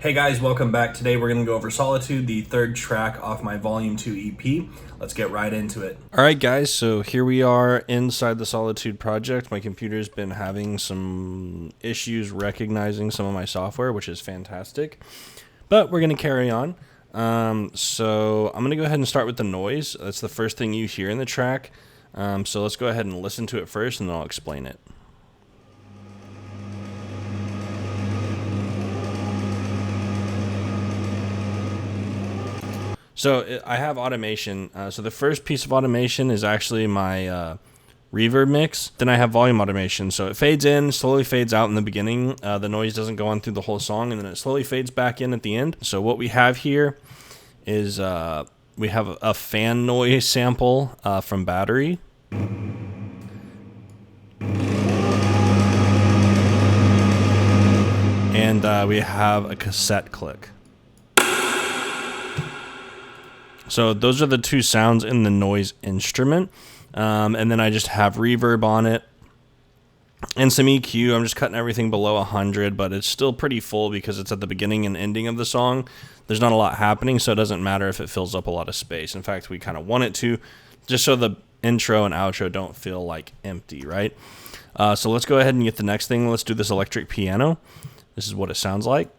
Hey guys, welcome back. Today we're going to go over Solitude, the third track off my Volume 2 EP. Let's get right into it. Alright guys, so here we are inside the Solitude project. My computer's been having some issues recognizing some of my software, which is fantastic. But we're going to carry on. So I'm going to go ahead and start with the noise. That's the first thing you hear in the track. So let's go ahead and listen to it first and then I'll explain it. So I have automation. So the first piece of automation is actually my reverb mix. Then I have volume automation. So it fades in, slowly fades out in the beginning. The noise doesn't go on through the whole song, and then it slowly fades back in at the end. So what we have here is we have a fan noise sample from Battery. And we have a cassette click. So those are the two sounds in the noise instrument. And then I just have reverb on it and some EQ. I'm just cutting everything below 100, but it's still pretty full because it's at the beginning and ending of the song. There's not a lot happening, so it doesn't matter if it fills up a lot of space. In fact, we kind of want it to, just so the intro and outro don't feel like empty, right? So let's go ahead and get the next thing. Let's do this electric piano. This is what it sounds like.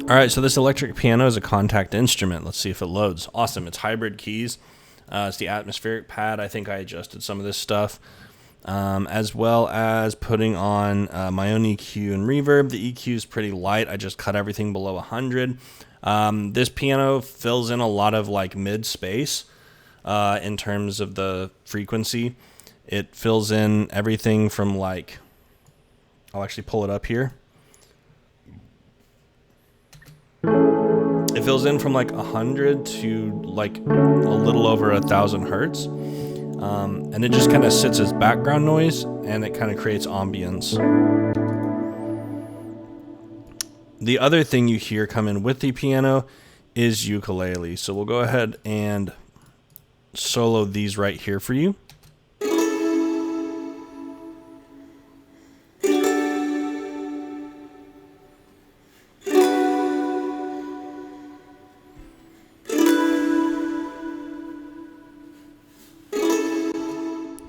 Alright, so this electric piano is a contact instrument. Let's see if it loads. Awesome, it's hybrid keys. It's the atmospheric pad. I think I adjusted some of this stuff. As well as putting on my own EQ and reverb. The EQ is pretty light. I just cut everything below 100. This piano fills in a lot of like mid space in terms of the frequency. It fills in everything from like, I'll actually pull it up here. It fills in from like 100 to like a little over 1,000 hertz. And it just kind of sits as background noise and it kind of creates ambience. The other thing you hear come in with the piano is ukulele. So we'll go ahead and solo these right here for you.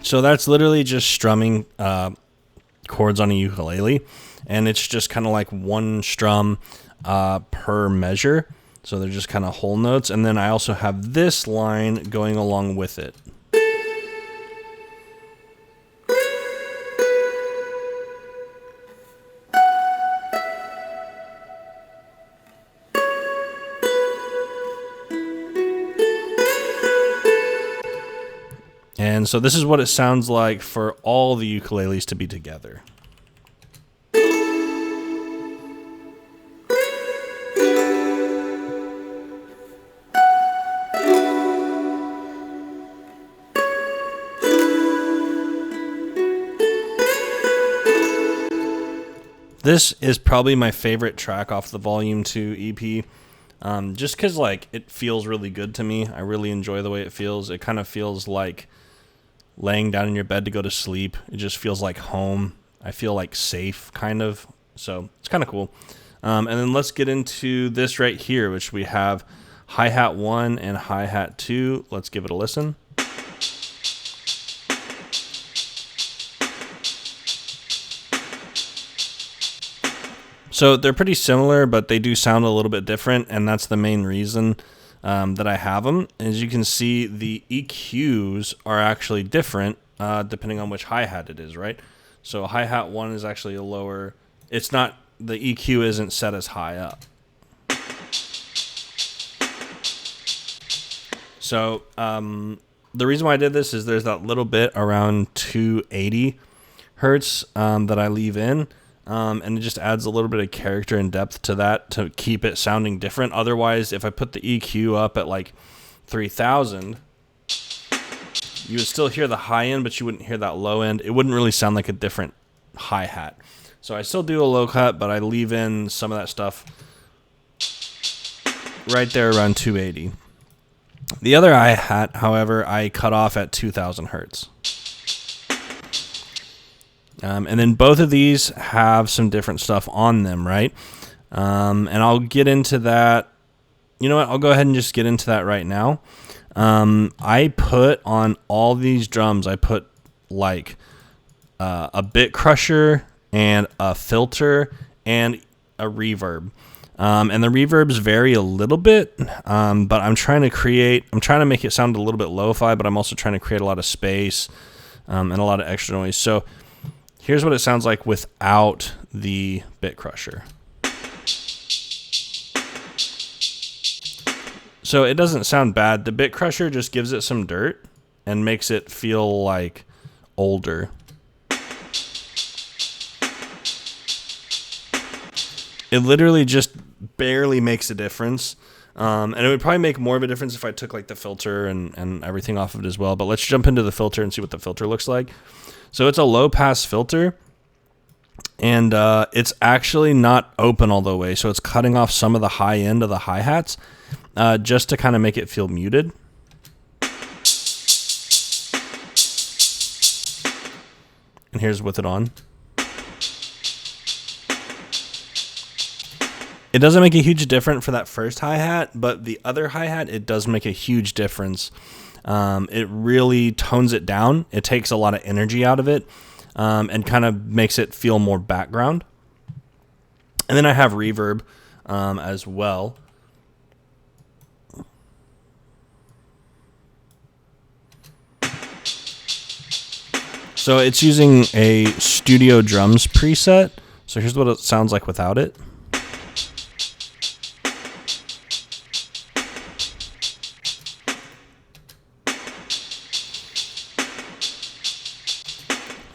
So that's literally just strumming chords on a ukulele, and it's just kind of like one strum per measure. So they're just kind of whole notes, and then I also have this line going along with it. And so this is what it sounds like for all the ukuleles to be together. This is probably my favorite track off the Volume 2 EP. Just because like it feels really good to me. I really enjoy the way it feels. It kind of feels like laying down in your bed to go to sleep. It just feels like home. I feel like safe, kind of. So it's kind of cool. And then let's get into this right here, which we have hi-hat 1 and hi-hat 2. Let's give it a listen. So they're pretty similar, but they do sound a little bit different, and that's the main reason that I have them. As you can see, the EQs are actually different depending on which hi-hat it is, right? So hi-hat 1 is actually a lower, it's not, the EQ isn't set as high up. So the reason why I did this is there's that little bit around 280 hertz that I leave in. And it just adds a little bit of character and depth to that to keep it sounding different. Otherwise, if I put the EQ up at like 3,000, you would still hear the high end, but you wouldn't hear that low end. It wouldn't really sound like a different hi-hat. So I still do a low cut, but I leave in some of that stuff right there around 280. The other hi-hat, however, I cut off at 2000 hertz. And then both of these have some different stuff on them, right? And I'll get into that. You know what? I'll go ahead and just get into that right now. I put on all these drums, I put like a bit crusher and a filter and a reverb. And the reverbs vary a little bit, but I'm trying to make it sound a little bit lo-fi, but I'm also trying to create a lot of space and a lot of extra noise. So here's what it sounds like without the bit crusher. So it doesn't sound bad. The bit crusher just gives it some dirt and makes it feel like older. It literally just barely makes a difference. And it would probably make more of a difference if I took like the filter and everything off of it as well. But let's jump into the filter and see what the filter looks like. So it's a low pass filter, and it's actually not open all the way. So it's cutting off some of the high end of the hi-hats just to kind of make it feel muted. And here's with it on. It doesn't make a huge difference for that first hi-hat, but the other hi-hat, it does make a huge difference. It really tones it down. It takes a lot of energy out of it and kind of makes it feel more background. And then I have reverb as well. So it's using a Studio Drums preset. So here's what it sounds like without it.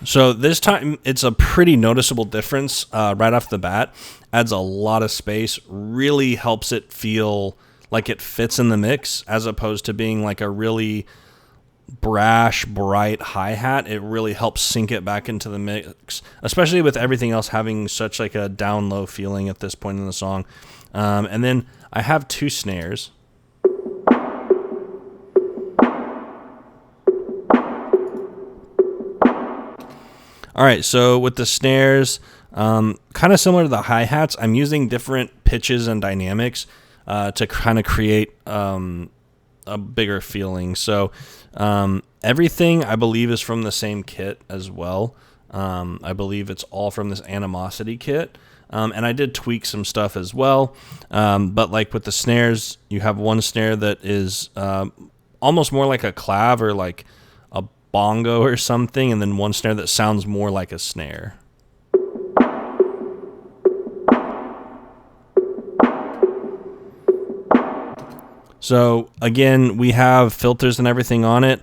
So this time it's a pretty noticeable difference right off the bat. Adds a lot of space, really helps it feel like it fits in the mix as opposed to being like a really brash, bright hi-hat. It really helps sync it back into the mix, especially with everything else having such like a down low feeling at this point in the song. And then I have two snares. All right, so with the snares, kind of similar to the hi-hats, I'm using different pitches and dynamics to kind of create a bigger feeling. So everything, I believe, is from the same kit as well. I believe it's all from this Animosity kit. And I did tweak some stuff as well. But like with the snares, you have one snare that is almost more like a clav or like a bongo or something, and then one snare that sounds more like a snare. So again, we have filters and everything on it.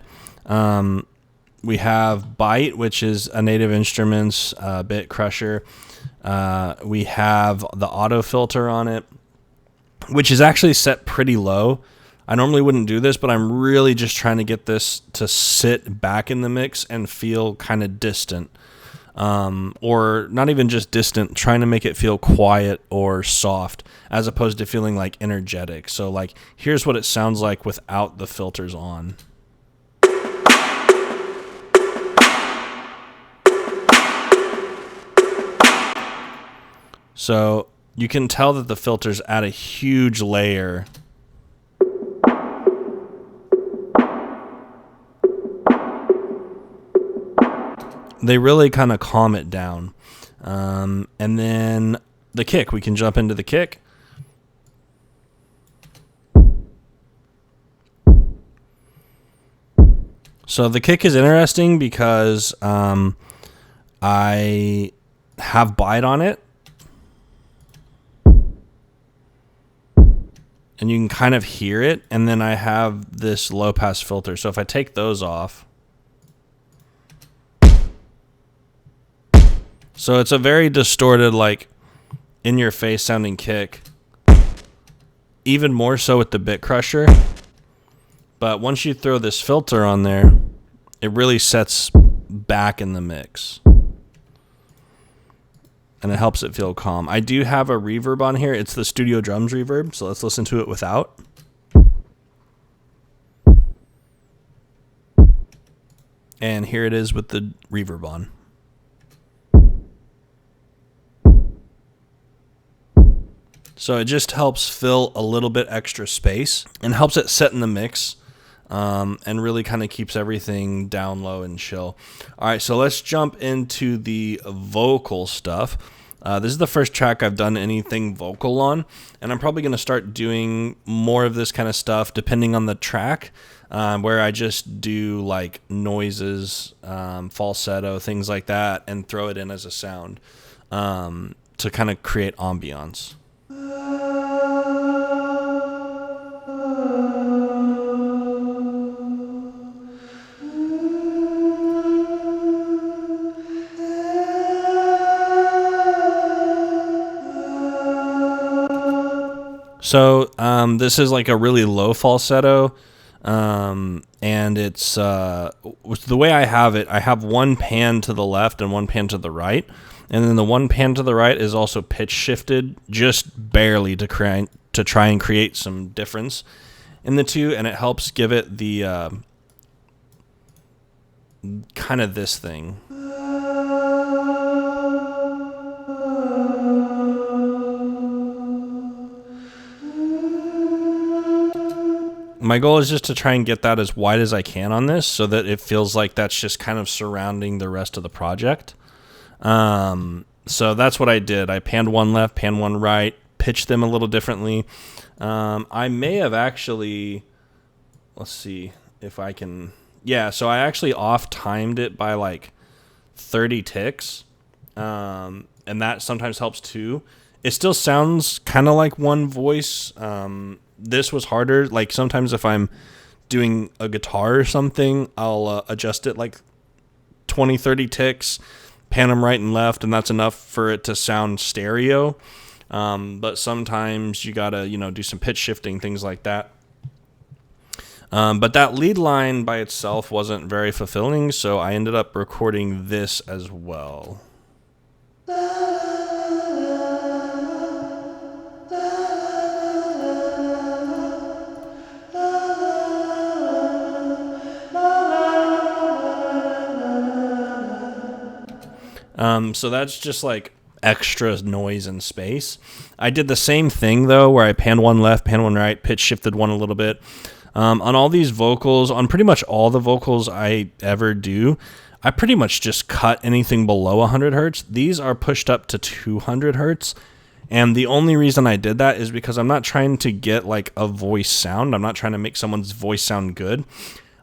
We have Byte, which is a Native Instruments bit crusher. We have the auto filter on it, which is actually set pretty low. I normally wouldn't do this, but I'm really just trying to get this to sit back in the mix and feel kind of distant. Or not even just distant, trying to make it feel quiet or soft as opposed to feeling like energetic. So like, here's what it sounds like without the filters on. So you can tell that the filters add a huge layer. They really kind of calm it down. And then the kick, we can jump into the kick. So the kick is interesting because I have Byte on it. And you can kind of hear it. And then I have this low pass filter. So if I take those off. So it's a very distorted, like, in-your-face sounding kick. Even more so with the bit crusher. But once you throw this filter on there, it really sets back in the mix. and it helps it feel calm. I do have a reverb on here. It's the Studio Drums reverb, so let's listen to it without. And here it is with the reverb on. So it just helps fill a little bit extra space and helps it set in the mix, and really kind of keeps everything down low and chill. All right, so let's jump into the vocal stuff. This is the first track I've done anything vocal on, and I'm probably going to start doing more of this kind of stuff depending on the track, where I just do like noises, falsetto, things like that, and throw it in as a sound to kind of create ambiance. So this is like a really low falsetto, and it's the way I have it. I have one pan to the left and one pan to the right, and then the one pan to the right is also pitch shifted just barely to try and create some difference in the two, and it helps give it the kind of this thing. My goal is just to try and get that as wide as I can on this so that it feels like that's just kind of surrounding the rest of the project. So that's what I did. I panned one left, panned one right, pitched them a little differently. I may have actually, let's see if I can, yeah, so I actually off-timed it by like 30 ticks, and that sometimes helps too. It still sounds kind of like one voice. This was harder. Like sometimes if I'm doing a guitar or something, I'll adjust it like 20, 30 ticks, pan them right and left, and that's enough for it to sound stereo. But sometimes you gotta, do some pitch shifting, things like that. But that lead line by itself wasn't very fulfilling, so I ended up recording this as well. So that's just like extra noise and space. I did the same thing though, where I panned one left, panned one right, pitch shifted one a little bit. On all these vocals, on pretty much all the vocals I ever do, I pretty much just cut anything below 100 hertz. These are pushed up to 200 hertz. And the only reason I did that is because I'm not trying to get like a voice sound. I'm not trying to make someone's voice sound good.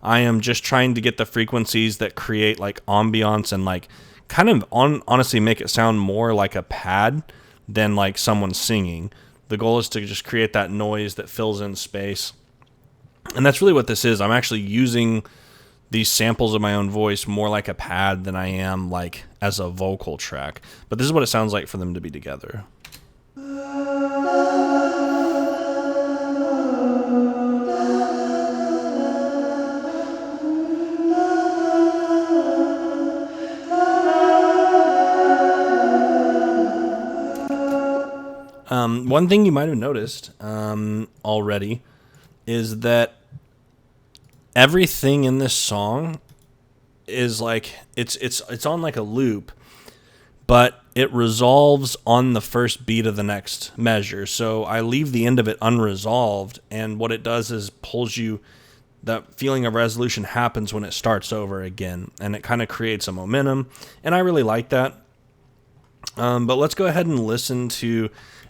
I am just trying to get the frequencies that create like ambiance and like kind of honestly make it sound more like a pad than like someone singing. The goal is to just create that noise that fills in space. And that's really what this is. I'm actually using these samples of my own voice more like a pad than I am like as a vocal track. But this is what it sounds like for them to be together. One thing you might have noticed already is that everything in this song is like it's on like a loop, but it resolves on the first beat of the next measure. So I leave the end of it unresolved, and what it does is pulls you. That feeling of resolution happens when it starts over again, and it kind of creates a momentum, and I really like that. But let's go ahead and listen to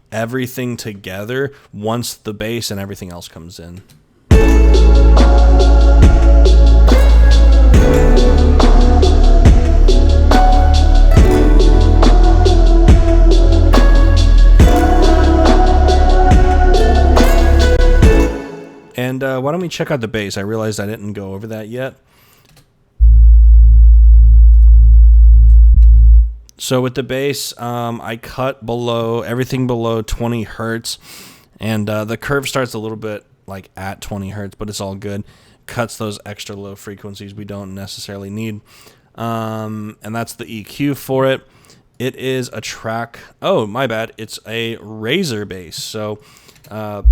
everything together once the bass and everything else comes in. And why don't we check out the bass? I realized I didn't go over that yet. So with the bass, I cut everything below 20 hertz, and the curve starts a little bit like at 20 hertz, but it's all good. Cuts those extra low frequencies we don't necessarily need, and that's the EQ for it. it is a track. Oh, my bad. It's a razor bass. So I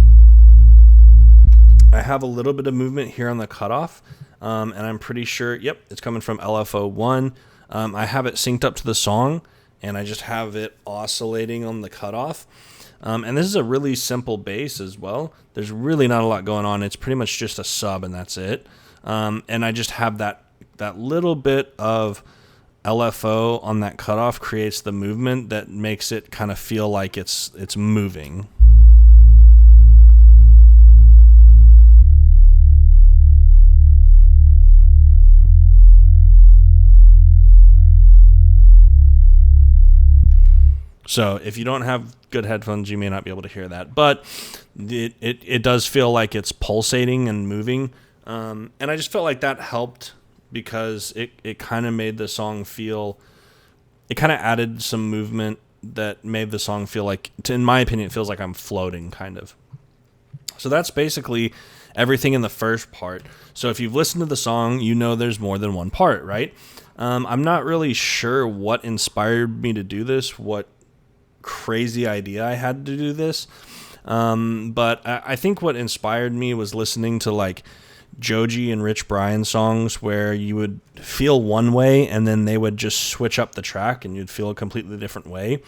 have a little bit of movement here on the cutoff, and I'm pretty sure, yep, it's coming from LFO1. I have it synced up to the song, and I just have it oscillating on the cutoff. And this is a really simple bass as well. There's really not a lot going on. It's pretty much just a sub, and that's it. And I just have that little bit of LFO on that cutoff creates the movement that makes it kind of feel like it's moving. So if you don't have good headphones, you may not be able to hear that, but it does feel like it's pulsating and moving. And I just felt like that helped because it kind of made the song feel, it kind of added some movement that made the song feel like, in my opinion, it feels like I'm floating kind of. So that's basically everything in the first part. So if you've listened to the song, you know there's more than one part, right? I'm not really sure what inspired me to do this, what crazy idea I had to do this. But I think what inspired me was listening to like Joji and Rich Brian songs where you would feel one way and then they would just switch up the track and you'd feel a completely different way.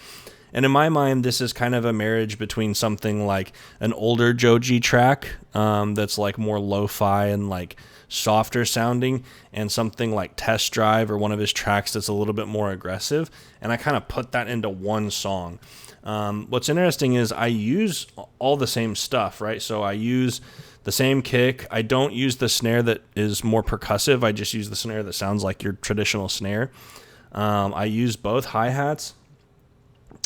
And in my mind, this is kind of a marriage between something like an older Joji track that's like more lo-fi and like softer sounding, and something like Test Drive or one of his tracks that's a little bit more aggressive. And I kind of put that into one song. What's interesting is I use all the same stuff, right? So I use the same kick. I don't use the snare that is more percussive. I just use the snare that sounds like your traditional snare. I use both hi-hats.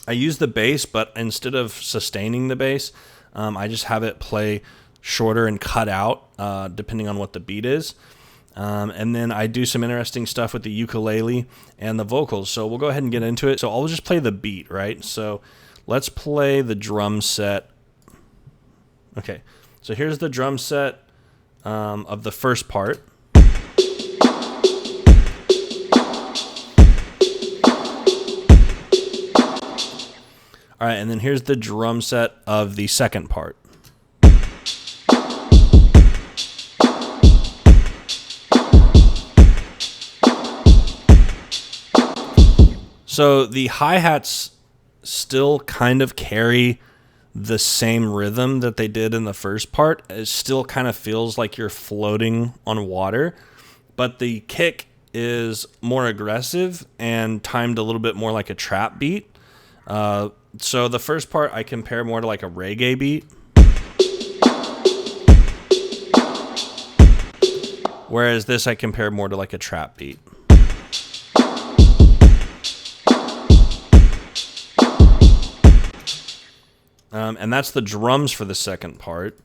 I use the bass, but instead of sustaining the bass, I just have it play shorter and cut out depending on what the beat is. And then I do some interesting stuff with the ukulele and the vocals. So we'll go ahead and get into it. So I'll just play the beat, right? So let's play the drum set. Okay, so here's the drum set of the first part. All right, and then here's the drum set of the second part. So the hi-hats still kind of carry the same rhythm that they did in the first part. It still kind of feels like you're floating on water, but the kick is more aggressive and timed a little bit more like a trap beat. So the first part I compare more to like a reggae beat, whereas this I compare more to like a trap beat. And that's the drums for the second part.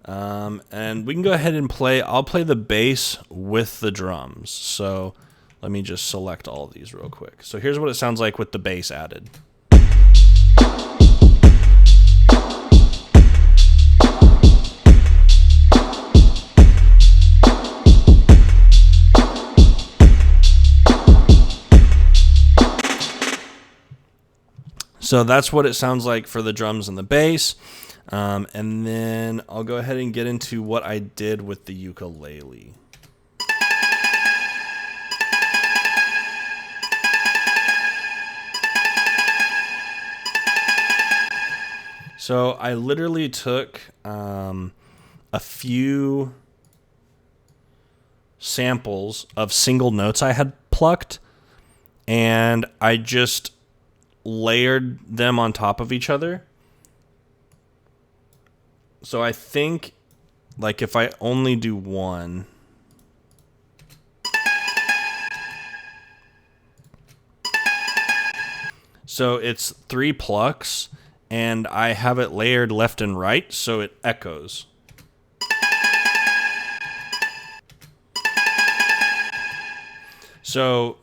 And we can go ahead and play. I'll play the bass with the drums. So let me just select all of these real quick. So here's what it sounds like with the bass added. So that's what it sounds like for the drums and the bass. And then I'll go ahead and get into what I did with the ukulele. So I literally took a few samples of single notes I had plucked, and I just layered them on top of each other. So I think, like, if I only do one, so it's 3 plucks, and I have it layered left and right, so it echoes. So,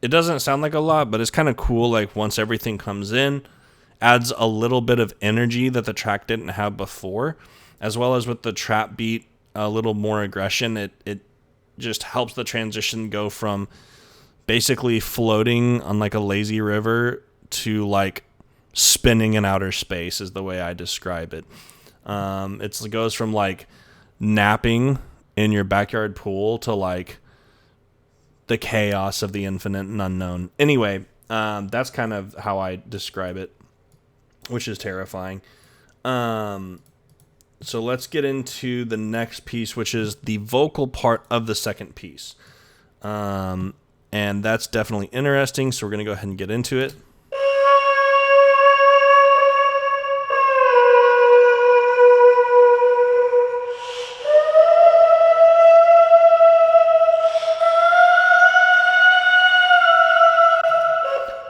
it doesn't sound like a lot, but it's kind of cool. Like once everything comes in, adds a little bit of energy that the track didn't have before, as well as with the trap beat, a little more aggression. It just helps the transition go from basically floating on like a lazy river to like spinning in outer space is the way I describe it. It goes from like napping in your backyard pool to like the chaos of the infinite and unknown. Anyway, that's kind of how I describe it, which is terrifying. So let's get into the next piece, which is the vocal part of the second piece. And that's definitely interesting, so we're going to go ahead and get into it.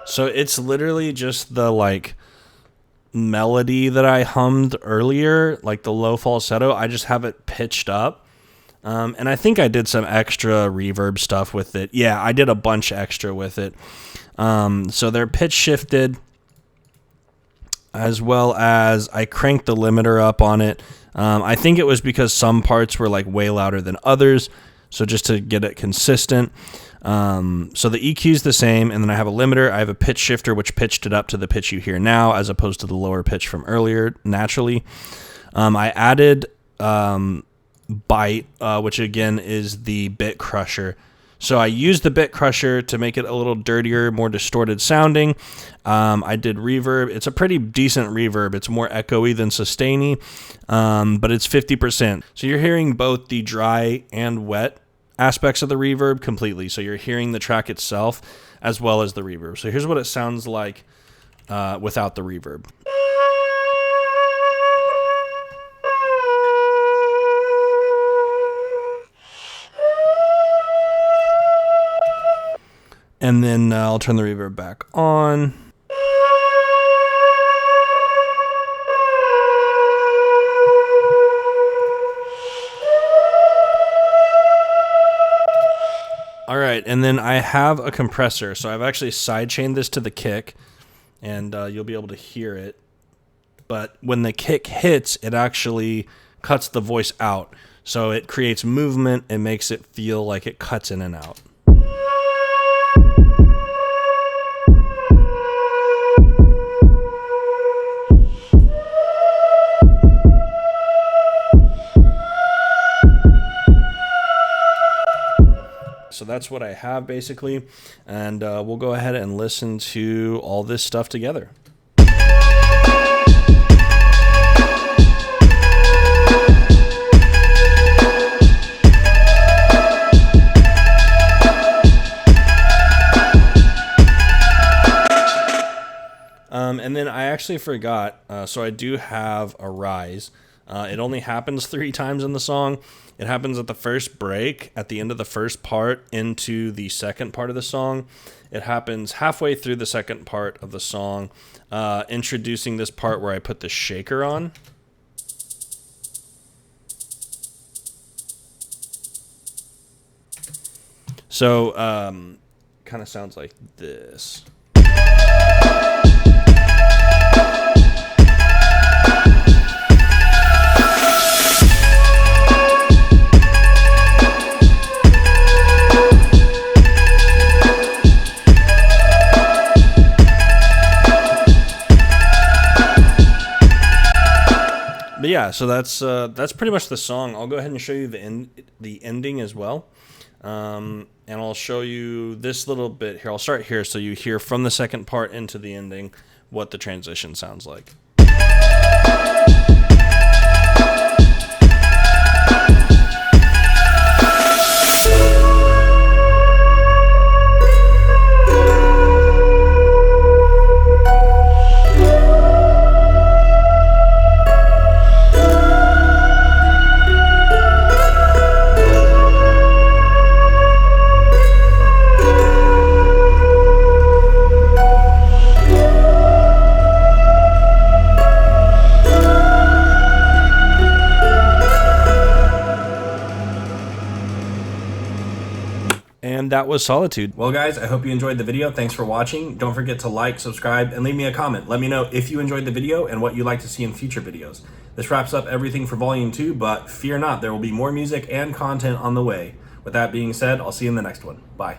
So it's literally just the like melody that I hummed earlier, like the low falsetto. I just have it pitched up. And I think I did some extra reverb stuff with it. Yeah, I did a bunch extra with it. So they're pitch shifted, as well as I cranked the limiter up on it. I think it was because some parts were like way louder than others. So just to get it consistent. So the EQ is the same, and then I have a limiter. I have a pitch shifter, which pitched it up to the pitch you hear now, as opposed to the lower pitch from earlier, naturally. I added bite, which again is the bit crusher. So I used the bit crusher to make it a little dirtier, more distorted sounding. I did reverb. It's a pretty decent reverb. It's more echoey than sustainy, but it's 50%. So you're hearing both the dry and wet aspects of the reverb completely. So you're hearing the track itself as well as the reverb. So here's what it sounds like without the reverb. And then I'll turn the reverb back on. All right, and then I have a compressor. So I've actually sidechained this to the kick, and you'll be able to hear it. But when the kick hits, it actually cuts the voice out. So it creates movement and makes it feel like it cuts in and out. So that's what I have basically, and we'll go ahead and listen to all this stuff together. And then I actually forgot, so I do have a rise. It only happens 3 times in the song. It happens at the first break, at the end of the first part, into the second part of the song. It happens halfway through the second part of the song, introducing this part where I put the shaker on. So, kind of sounds like this. But yeah, so that's pretty much the song. I'll go ahead and show you the ending as well, and I'll show you this little bit here. I'll start here so you hear from the second part into the ending what the transition sounds like. And that was Solitude. Well, guys, I hope you enjoyed the video. Thanks for watching. Don't forget to like, subscribe, and leave me a comment. Let me know if you enjoyed the video and what you'd like to see in future videos. This wraps up everything for Volume 2, but fear not, there will be more music and content on the way. With that being said, I'll see you in the next one. Bye.